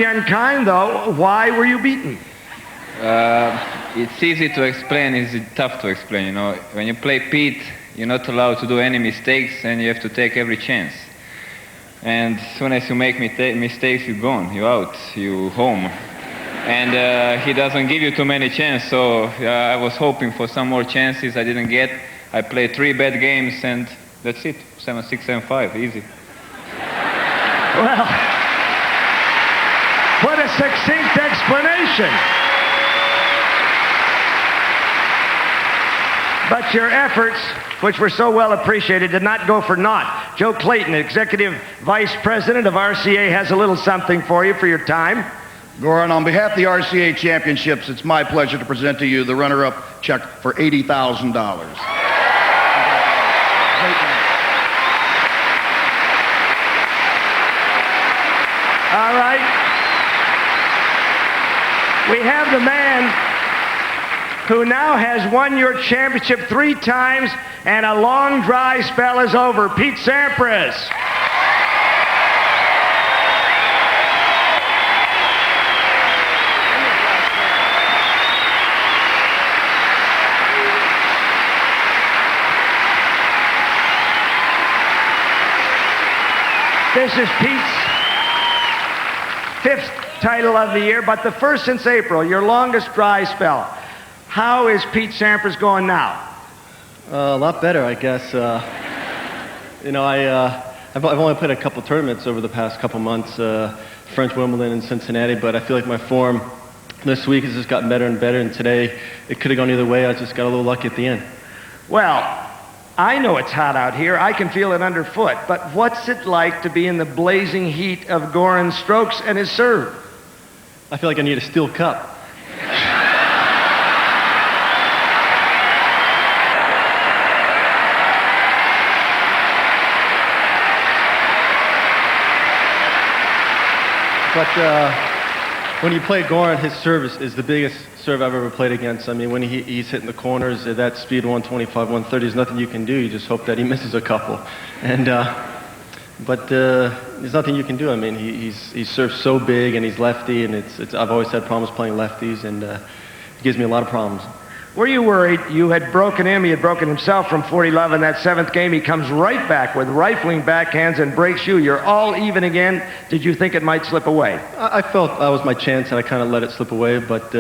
unkind, though. Why were you beaten? It's easy to explain, it's tough to explain, you know. When you play Pete, you're not allowed to do any mistakes, and you have to take every chance. And as soon as you make mistakes, you're gone, you're out, you're home. And he doesn't give you too many chances, so I was hoping for some more chances I didn't get. I played 3 bad games, and that's it. 7-6, 7-5, easy. Well, what a succinct explanation. But your efforts, which were so well appreciated, did not go for naught. Joe Clayton, Executive Vice President of RCA, has a little something for you for your time. Goran, on behalf of the RCA Championships, it's my pleasure to present to you the runner-up check for $80,000. All right. We have the man who now has won your championship 3 times, and a long dry spell is over. Pete Sampras. This is Pete's 5th title of the year, but the first since April, your longest dry spell. How is Pete Sampras going now? A lot better, I guess. You know, I've only played a couple tournaments over the past couple months, French Wimbledon and Cincinnati, but I feel like my form this week has just gotten better and better, and today it could have gone either way. I just got a little lucky at the end. Well, I know it's hot out here. I can feel it underfoot, but what's it like to be in the blazing heat of Goran's strokes and his serve? I feel like I need a steel cup. But when you play Goran, his serve is the biggest serve I've ever played against. I mean, when he's hitting the corners at that speed, 125, 130, there's nothing you can do. You just hope that he misses a couple. And but there's nothing you can do. I mean, he serves so big, and he's lefty, and I've always had problems playing lefties, and he gives me a lot of problems. Were you worried? You had broken him, he had broken himself from 40-love in that 7th game. He comes right back with rifling backhands and breaks you. You're all even again. Did you think it might slip away? I felt that was my chance, and I kind of let it slip away, but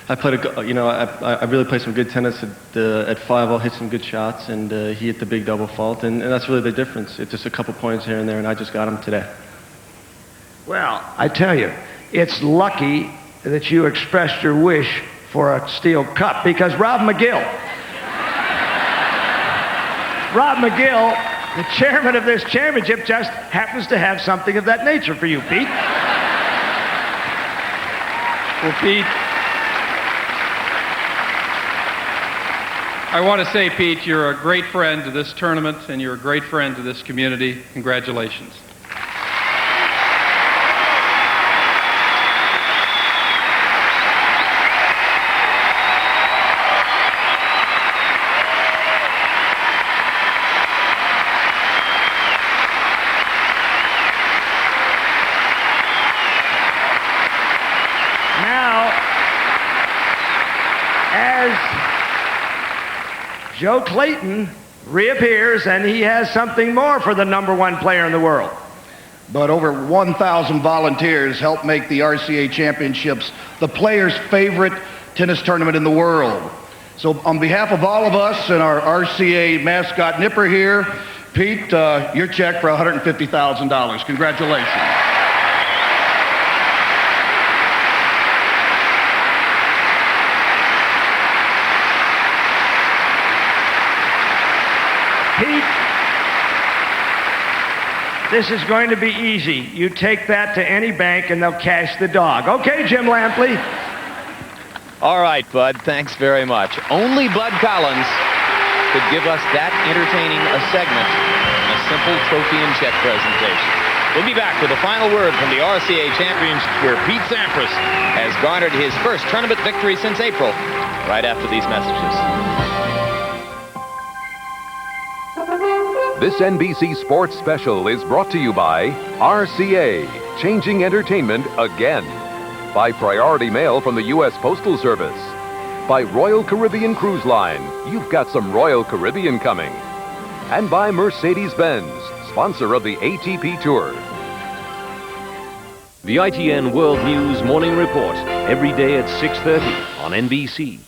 I played I really played some good tennis at 5. I'll hit some good shots, and he hit the big double fault, and that's really the difference. It's just a couple points here and there, and I just got him today. Well, I tell you, it's lucky that you expressed your wish for a steel cup, because Rob McGill, the chairman of this championship, just happens to have something of that nature for you, Pete. Well, Pete, I want to say, Pete, you're a great friend to this tournament, and you're a great friend to this community. Congratulations. Joe Clayton reappears, and he has something more for the #1 player in the world. But over 1,000 volunteers helped make the RCA Championships the players' favorite tennis tournament in the world. So on behalf of all of us and our RCA mascot Nipper here, Pete, your check for $150,000. Congratulations. Pete, this is going to be easy. You take that to any bank and they'll cash the dog. Okay, Jim Lampley. All right, Bud, thanks very much. Only Bud Collins could give us that entertaining a segment in a simple trophy and check presentation. We'll be back with the final word from the RCA Championship, where Pete Sampras has garnered his first tournament victory since April, right after these messages. This NBC Sports Special is brought to you by RCA, changing entertainment again. By Priority Mail from the U.S. Postal Service. By Royal Caribbean Cruise Line. You've got some Royal Caribbean coming. And by Mercedes-Benz, sponsor of the ATP Tour. The ITN World News Morning Report, every day at 6:30 on NBC.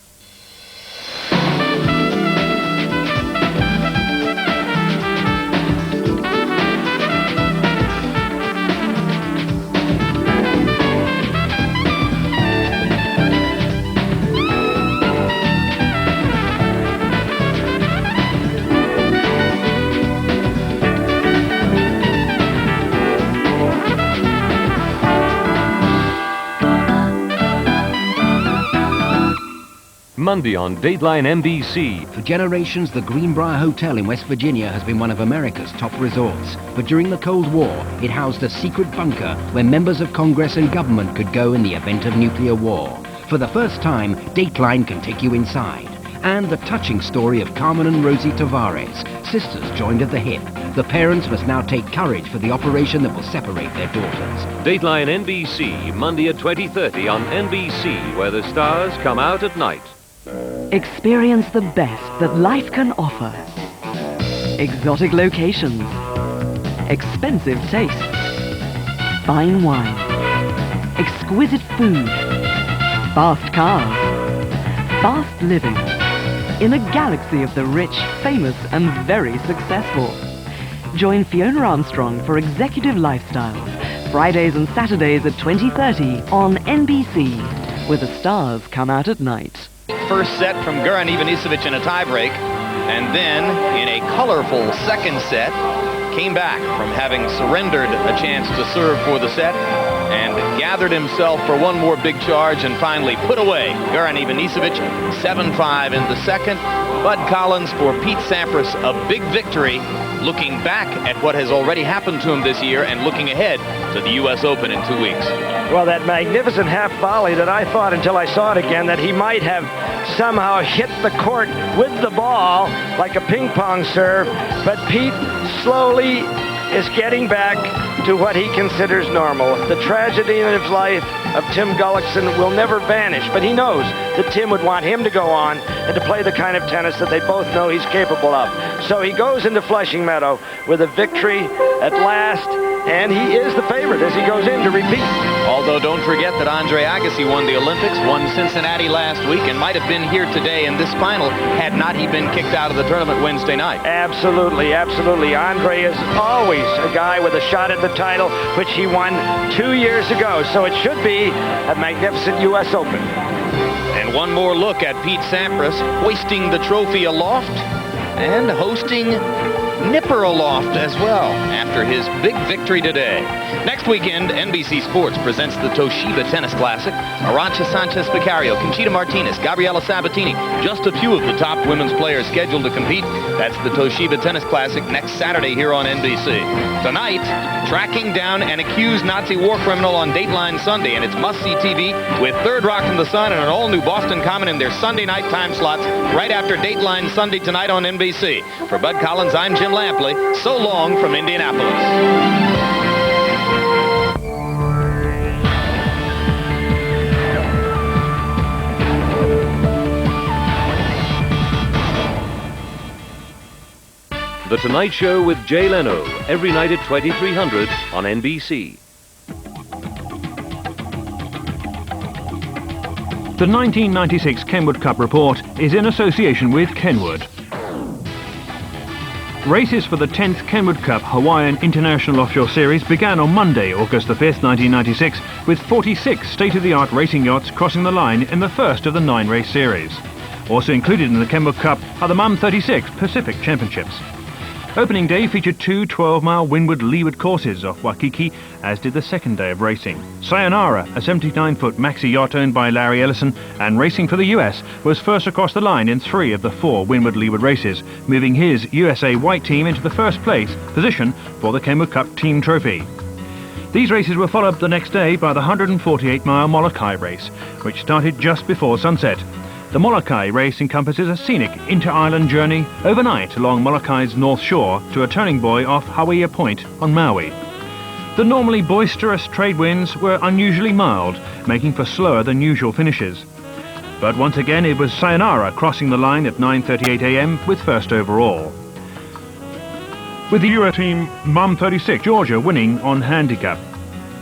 Monday on Dateline NBC. For generations, the Greenbrier Hotel in West Virginia has been one of America's top resorts. But during the Cold War, it housed a secret bunker where members of Congress and government could go in the event of nuclear war. For the first time, Dateline can take you inside. And the touching story of Carmen and Rosie Tavares, sisters joined at the hip. The parents must now take courage for the operation that will separate their daughters. Dateline NBC, Monday at 20:30 on NBC, where the stars come out at night. Experience the best that life can offer. Exotic locations, expensive tastes, fine wine, exquisite food, fast cars, fast living, in a galaxy of the rich, famous and very successful. Join Fiona Armstrong for Executive Lifestyles, Fridays and Saturdays at 20:30 on NBC, where the stars come out at night. First set from Goran Ivanisevic in a tiebreak, and then in a colorful second set, came back from having surrendered a chance to serve for the set and gathered himself for one more big charge and finally put away Goran Ivanisevic 7-5 in the second. Bud Collins for Pete Sampras, a big victory, looking back at what has already happened to him this year and looking ahead to the U.S. Open in 2 weeks. Well, that magnificent half volley that I thought until I saw it again that he might have somehow hit the court with the ball like a ping pong serve, but Pete slowly is getting back to what he considers normal. The tragedy in his life of Tim Gullickson will never vanish, but he knows that Tim would want him to go on and to play the kind of tennis that they both know he's capable of. So he goes into Flushing Meadow with a victory at last, and he is the favorite as he goes in to repeat. Although don't forget that Andre Agassi won the Olympics, won Cincinnati last week, and might have been here today in this final had not he been kicked out of the tournament Wednesday night. Absolutely, absolutely. Andre is always a guy with a shot at the title, which he won 2 years ago. So it should be a magnificent U.S. Open. And one more look at Pete Sampras hoisting the trophy aloft and hosting Nipper aloft as well after his big victory today. Next weekend, NBC Sports presents the Toshiba Tennis Classic. Arantxa Sanchez-Vicario, Conchita Martinez, Gabriela Sabatini, just a few of the top women's players scheduled to compete. That's the Toshiba Tennis Classic next Saturday here on NBC. Tonight, tracking down an accused Nazi war criminal on Dateline Sunday, and it's must-see TV with Third Rock from the Sun and an all-new Boston Common in their Sunday night time slots right after Dateline Sunday tonight on NBC. For Bud Collins, I'm Jim Lampley. So long from Indianapolis. The Tonight Show with Jay Leno, every night at 2300 on NBC. The 1996 Kenwood Cup report is in association with Kenwood. Races for the 10th Kenwood Cup Hawaiian International Offshore Series began on Monday, August the 5th, 1996, with 46 state-of-the-art racing yachts crossing the line in the first of the 9-race series. Also included in the Kenwood Cup are the MUM 36 Pacific Championships. Opening day featured 2 12-mile windward-leeward courses off Waikiki, as did the second day of racing. Sayonara, a 79-foot maxi yacht owned by Larry Ellison and racing for the US, was first across the line in 3 of the 4 windward-leeward races, moving his USA white team into the first place position for the Kenwood Cup team trophy. These races were followed the next day by the 148-mile Molokai race, which started just before sunset. The Molokai race encompasses a scenic inter-island journey overnight along Molokai's north shore to a turning buoy off Hawaiia Point on Maui. The normally boisterous trade winds were unusually mild, making for slower than usual finishes. But once again it was sayonara crossing the line at 9:38 a.m. with first overall, with the Euro team Mum 36 Georgia winning on handicap.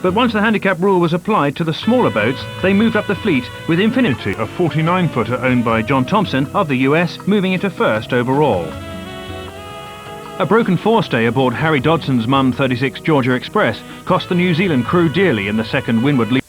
But once the handicap rule was applied to the smaller boats, they moved up the fleet, with Infinity, a 49-footer owned by John Thompson of the US, moving into first overall. A broken forestay aboard Harry Dodson's Mum 36 Georgia Express cost the New Zealand crew dearly in the second windward lead.